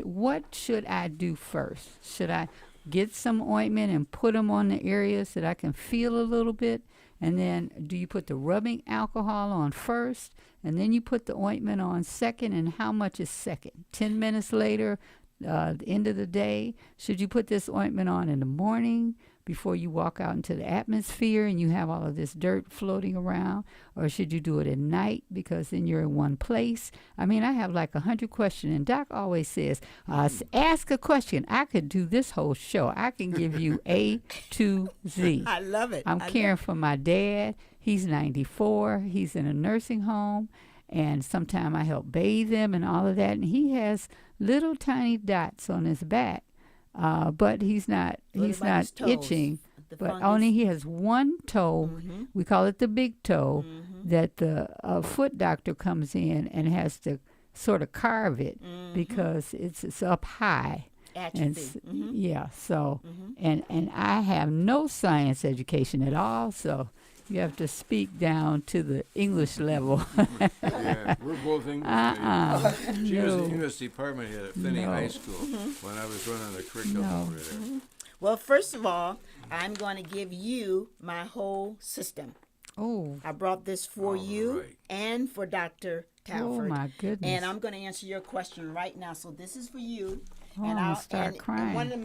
Speaker 1: what should I do first? Should I get some ointment and put them on the areas that I can feel a little bit? And then do you put the rubbing alcohol on first, and then you put the ointment on second? And how much is second? 10 minutes later, the end of the day? Should you put this ointment on in the morning before you walk out into the atmosphere and you have all of this dirt floating around? Or should you do it at night because then you're in one place? I mean, I have like 100 questions, and Doc always says, ask a question. I could do this whole show. I can give you A to Z.
Speaker 3: I love it.
Speaker 1: I'm caring for my dad. He's 94. He's in a nursing home, and sometimes I help bathe him and all of that. And he has little tiny dots on his back, but he's not itching. But only he has one toe. We call it the big toe. That the foot doctor comes in and has to sort of carve it because it's up high.
Speaker 3: Atrophy.
Speaker 1: Yeah. So and I have no science education at all. So you have to speak down to the English level.
Speaker 2: Yeah, we're both English. She was the English department head at Finney High School when I was running the curriculum over there.
Speaker 3: Well, first of all, I'm going to give you my whole system.
Speaker 1: Oh.
Speaker 3: I brought this for you
Speaker 2: right.
Speaker 3: and for Dr. Talford.
Speaker 1: Oh, my goodness.
Speaker 3: And I'm going to answer your question right now. So this is for you.
Speaker 1: Oh, I'm gonna start crying.
Speaker 3: And one of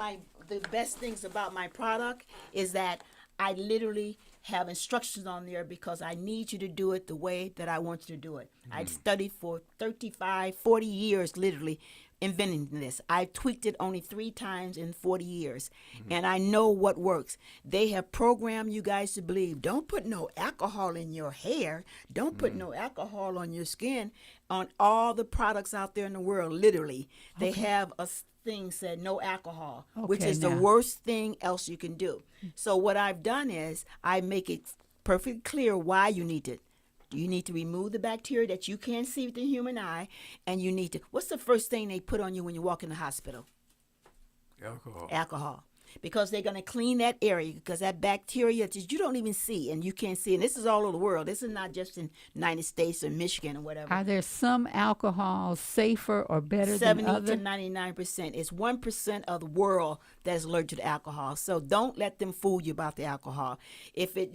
Speaker 3: the best things about my product is that I literally have instructions on there because I need you to do it the way that I want you to do it. I studied for 35, 40 years literally inventing this. I tweaked it only 3 times in 40 years, and I know what works. They have programmed you guys to believe, don't put no alcohol in your hair, don't put no alcohol on your skin. On all the products out there in the world, literally, they have a thing said no alcohol, which
Speaker 1: Okay,
Speaker 3: is the
Speaker 1: now.
Speaker 3: worst thing else you can do. So what I've done is I make it perfectly clear why you need it. You need to remove the bacteria that you can't see with the human eye, and you need to. What's the first thing they put on you when you walk in the hospital?
Speaker 2: Alcohol.
Speaker 3: Alcohol. Because they're going to clean that area, because that bacteria that you don't even see and you can't see. And this is all over the world. This is not just in the United States or Michigan or whatever.
Speaker 1: Are there some alcohols safer or better than
Speaker 3: 70
Speaker 1: others?
Speaker 3: to 99%. It's 1% of the world that is allergic to alcohol. So don't let them fool you about the alcohol. If it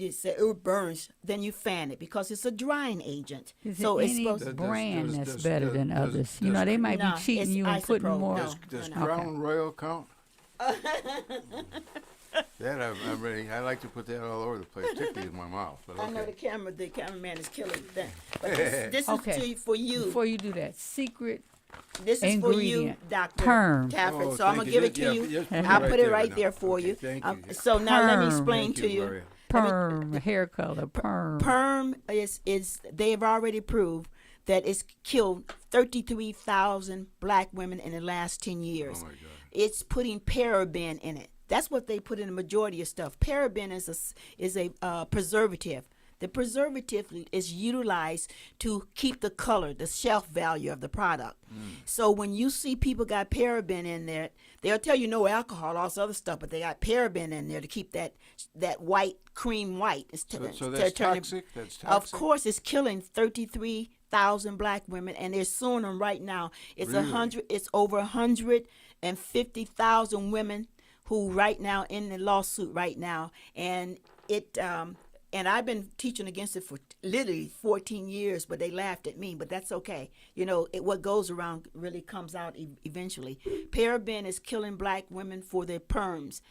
Speaker 3: burns, then you fan it, because it's a drying agent.
Speaker 1: Is
Speaker 3: So
Speaker 1: there
Speaker 3: it's
Speaker 1: any
Speaker 3: supposed to.
Speaker 1: brand
Speaker 2: does-
Speaker 1: that's
Speaker 2: does-
Speaker 1: better
Speaker 2: does-
Speaker 1: than
Speaker 2: does-
Speaker 1: others? You
Speaker 2: does-
Speaker 1: know, they might
Speaker 3: No,
Speaker 1: be cheating
Speaker 3: it's
Speaker 1: you and putting
Speaker 3: isopropyl.
Speaker 1: more.
Speaker 3: No.
Speaker 2: Does
Speaker 3: no.
Speaker 2: Crown Royal count? That I'm ready. I like to put that all over the place, particularly in my mouth. But
Speaker 3: I know
Speaker 2: okay.
Speaker 3: the cameraman is killing that. But this
Speaker 1: Okay.
Speaker 3: is for you.
Speaker 1: Before you do that, secret
Speaker 3: This is for you,
Speaker 1: ingredient.
Speaker 3: Dr.
Speaker 1: Perm.
Speaker 3: Tafford.
Speaker 2: Oh,
Speaker 3: so I'm
Speaker 2: thank
Speaker 3: going to
Speaker 2: you.
Speaker 3: give it to
Speaker 2: Yeah,
Speaker 3: you.
Speaker 2: just put it
Speaker 3: I'll
Speaker 2: right
Speaker 3: put it
Speaker 2: there
Speaker 3: right
Speaker 2: now.
Speaker 3: there for
Speaker 2: Okay,
Speaker 3: you.
Speaker 2: thank you.
Speaker 3: So now let me
Speaker 1: Perm.
Speaker 3: explain
Speaker 2: Thank
Speaker 3: to you.
Speaker 2: Gloria.
Speaker 1: perm, hair color, perm.
Speaker 3: Perm is they've already proved that it's killed 33,000 black women in the last 10 years.
Speaker 2: Oh my God.
Speaker 3: It's putting paraben in it. That's what they put in the majority of stuff. Paraben is a preservative. The preservative is utilized to keep the color, the shelf value of the product. So when you see people got paraben in there, they'll tell you no alcohol, all this other stuff, but they got paraben in there to keep that white, cream white.
Speaker 2: So that's toxic? That's toxic?
Speaker 3: Of course, it's killing 33,000 black women, and they're suing them right now. It's
Speaker 2: Really?
Speaker 3: It's over 150,000 women who right now in the lawsuit right now, and it and I've been teaching against it for literally 14 years, but they laughed at me, but that's okay. You know, what goes around really comes out eventually. Paraben is killing black women for their perms,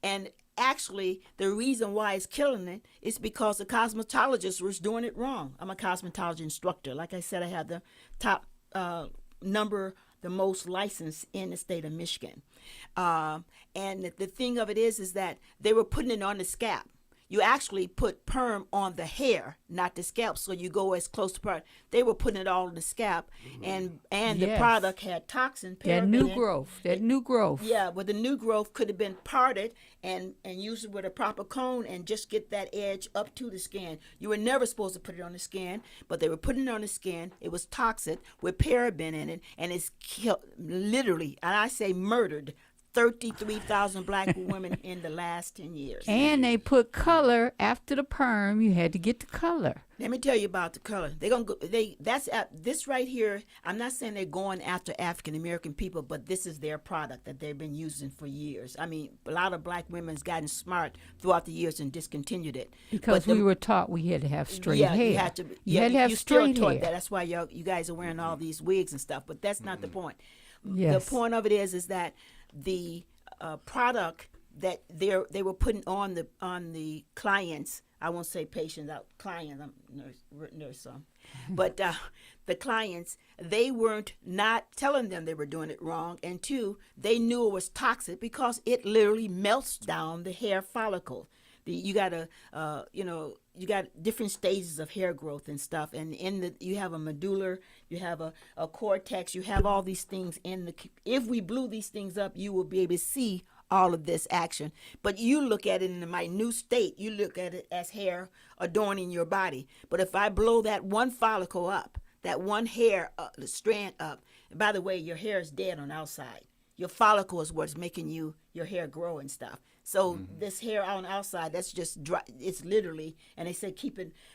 Speaker 3: and actually the reason why it's killing it is because the cosmetologist was doing it wrong. I'm a cosmetology instructor. Like I said, I have the top the most licensed in the state of Michigan. And the thing of it is that they were putting it on the scalp. You actually put perm on the hair, not the scalp, so you go as close to part. They were putting it all on the scalp, and the
Speaker 1: Yes.
Speaker 3: product had toxin,
Speaker 1: That
Speaker 3: paraben
Speaker 1: new
Speaker 3: in it.
Speaker 1: growth. That new growth.
Speaker 3: Yeah, but the new growth could have been parted and used with a proper comb and just get that edge up to the skin. You were never supposed to put it on the skin, but they were putting it on the skin. It was toxic with paraben in it, and it's killed, literally, and I say murdered, 33,000 black women in the last 10 years.
Speaker 1: And they put color after the perm. You had to get the color.
Speaker 3: Let me tell you about the color. They're gonna go. This right here. I'm not saying they're going after African American people, but this is their product that they've been using for years. I mean, a lot of black women's gotten smart throughout the years and discontinued it
Speaker 1: Because
Speaker 3: But
Speaker 1: we were taught we had to have straight hair.
Speaker 3: You had to.
Speaker 1: You had to have
Speaker 3: you still
Speaker 1: straight
Speaker 3: taught
Speaker 1: hair.
Speaker 3: that. That's why you guys are wearing all these wigs and stuff. But that's not the point.
Speaker 1: Yes.
Speaker 3: The point of it is that the product that they were putting on the clients. I won't say patients, clients. I'm nurse, but the clients, they weren't not telling them they were doing it wrong, and 2, they knew it was toxic because it literally melts down the hair follicle. You got you got different stages of hair growth and stuff, and you have a medulla, you have a cortex, you have all these things if we blew these things up, you will be able to see all of this action. But you look at it in the minute state, you look at it as hair adorning your body. But if I blow that one follicle up, that one hair strand up, and by the way, your hair is dead on the outside. Your follicle is what's making your hair grow and stuff. So this hair on the outside, that's just dry. It's literally, and they say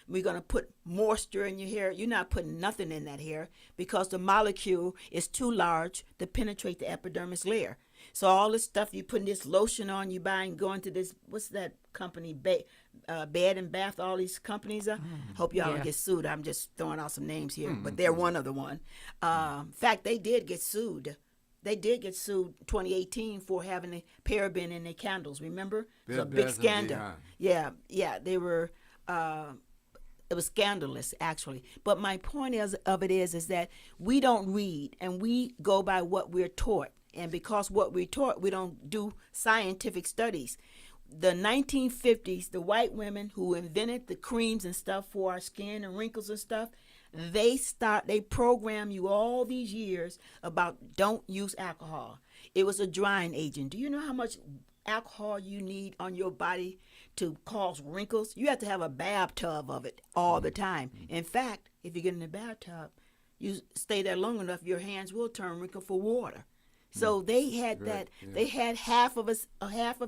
Speaker 3: we're going to put moisture in your hair. You're not putting nothing in that hair because the molecule is too large to penetrate the epidermis layer. So all this stuff you putting this lotion on, you buying, going to this, what's that company, Bed and Bath, all these companies. Hope y'all don't get sued. I'm just throwing out some names here, but they're one of the one. In fact, they did get sued. They did get sued 2018 for having a paraben in their candles. Remember? It was a big scandal. Yeah. They were. It was scandalous, actually. But my point of it is that we don't read, and we go by what we're taught. And because what we're taught, we don't do scientific studies. The 1950s, the white women who invented the creams and stuff for our skin and wrinkles and stuff, they program you all these years about don't use alcohol. It was a drying agent. Do you know how much alcohol you need on your body to cause wrinkles? You have to have a bathtub of it all the time. In fact, if you get in the bathtub, you stay there long enough, your hands will turn wrinkled for water. So they had that. Yeah. They had half of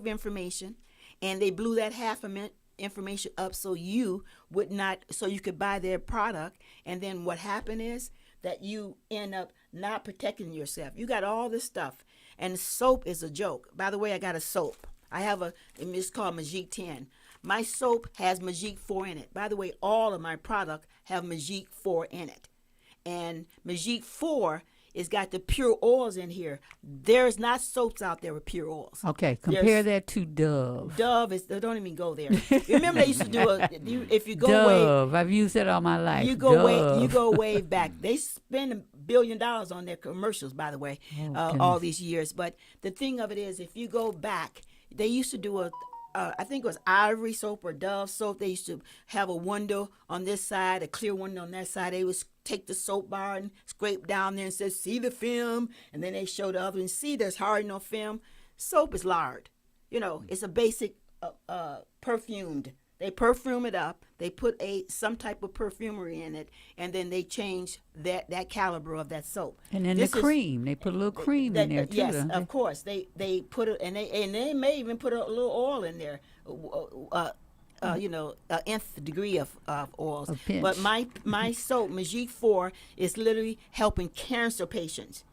Speaker 3: information, and they blew that half of information up so you could buy their product. And then what happened is that you end up not protecting yourself. You got all this stuff, and soap is a joke. By the way, I got a soap. It's called Magique 10. My soap has Magique 4 in it. By the way, all of my product have Magique 4 in it. And Magique 4 it's got the pure oils in here. There's not soaps out there with pure oils.
Speaker 1: Okay, compare that to Dove.
Speaker 3: Dove don't even go there. Remember they used to do if you go
Speaker 1: Dove. I've used that all my life.
Speaker 3: You go way back. They spend $1 billion on their commercials, by the way, all these years. But the thing of it is, if you go back, they used to do I think it was Ivory soap or Dove soap. They used to have a window on this side, a clear window on that side. They would take the soap bar and scrape down there and say, see the film? And then they show the other and see there's hardly no film. Soap is lard. It's a basic perfumed. They perfume it up. They put some type of perfumery in it, and then they change that caliber of that soap.
Speaker 1: And then cream. They put a little cream in there too.
Speaker 3: Yes, of course. They put it, and they may even put a little oil in there. An nth degree of oils. But my soap, Magique 4, is literally helping cancer patients.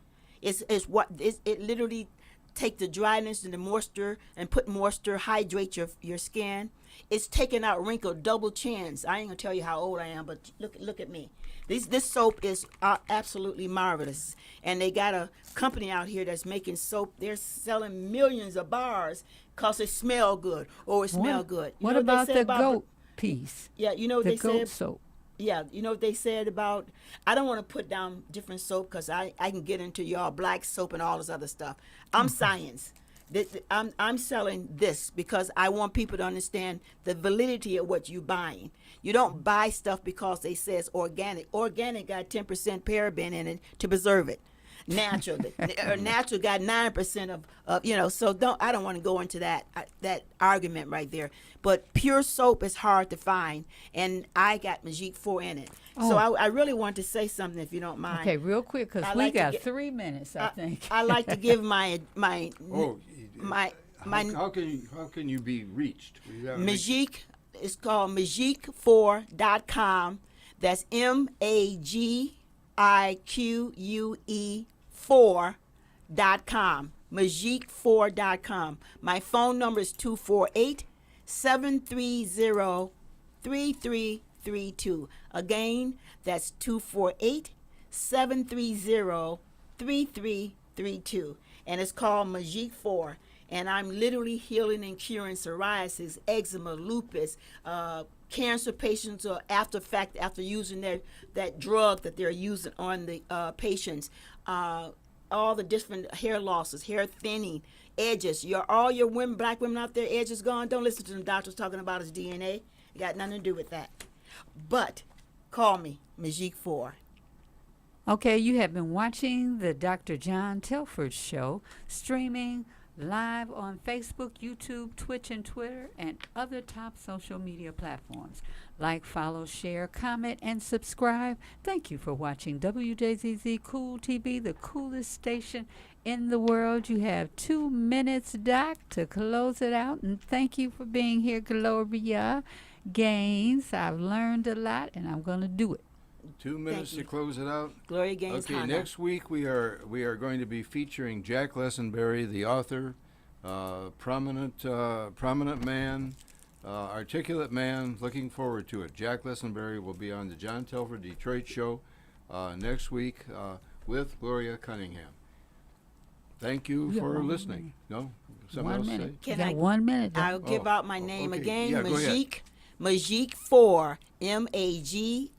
Speaker 3: It literally take the dryness and the moisture and put moisture, hydrate your skin. It's taking out wrinkled double chins. I ain't gonna tell you how old I am, but look at me. This soap is absolutely marvelous, and they got a company out here that's making soap. They're selling millions of bars because it smell good or it smell good.
Speaker 1: What about the goat piece?
Speaker 3: Yeah, you know what they said.
Speaker 1: The goat soap.
Speaker 3: Yeah, you know what they said about, I don't want to put down different soap because I can get into y'all black soap and all this other stuff. I'm science. I'm selling this because I want people to understand the validity of what you're buying. You don't buy stuff because they say it's organic. Organic got 10% paraben in it to preserve it. Natural got 9% of so I don't want to go into that argument right there. But pure soap is hard to find, and I got Magique 4 in it. Oh. So I really want to say something, if you don't mind.
Speaker 1: Okay, real quick, because we got 3 minutes, I think.
Speaker 3: I like to give my
Speaker 2: how can you be reached?
Speaker 3: Magique, it's called Magique4.com. That's Magique4.com. Magique4.com. My phone number is 248-730-3332. Again, that's 248-730-3332. And it's called Magique 4. And I'm literally healing and curing psoriasis, eczema, lupus, cancer patients after using that drug that they're using on the patients, all the different hair losses, hair thinning, edges. All your women, black women out there, edges gone. Don't listen to them doctors talking about his DNA. It got nothing to do with that. But call me, Magique 4.
Speaker 1: Okay, you have been watching the Dr. John Telford Show, streaming live on Facebook, YouTube, Twitch, and Twitter, and other top social media platforms. Like, follow, share, comment, and subscribe. Thank you for watching Wjzz Cool TV, the coolest station in the world. You have 2 minutes, Doc, to close it out. And thank you for being here, Gloria Gaines. I've learned a lot, and I'm going to do it.
Speaker 2: 2 minutes to close it out.
Speaker 3: Gloria Gaines.
Speaker 2: Okay, next week we are going to be featuring Jack Lessenberry, the author, prominent man, articulate man. Looking forward to it. Jack Lessenberry will be on the John Telford Detroit Show next week with Gloria Cunningham. Thank you for listening. No, something else to say?
Speaker 3: Can I
Speaker 1: 1 minute?
Speaker 3: I'll give out my name again.
Speaker 2: Yeah,
Speaker 3: Magique 4, MAGIQUE,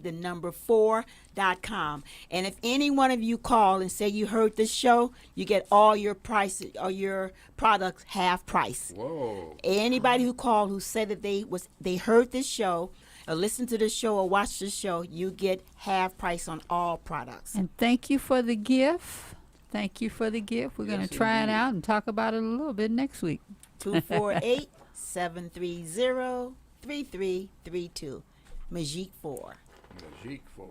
Speaker 3: the number 4.com. And if any one of you call and say you heard this show, you get all your price or your products half price.
Speaker 2: Whoa.
Speaker 3: Anybody who called who said that they heard this show or listened to this show or watched this show, you get half price on all products.
Speaker 1: And thank you for the gift. Thank you for the gift. We're going
Speaker 2: Yes,
Speaker 1: to try
Speaker 2: indeed.
Speaker 1: it out and talk about it a little bit next week.
Speaker 3: 248-730-3332. Magique 4.
Speaker 2: Magique 4.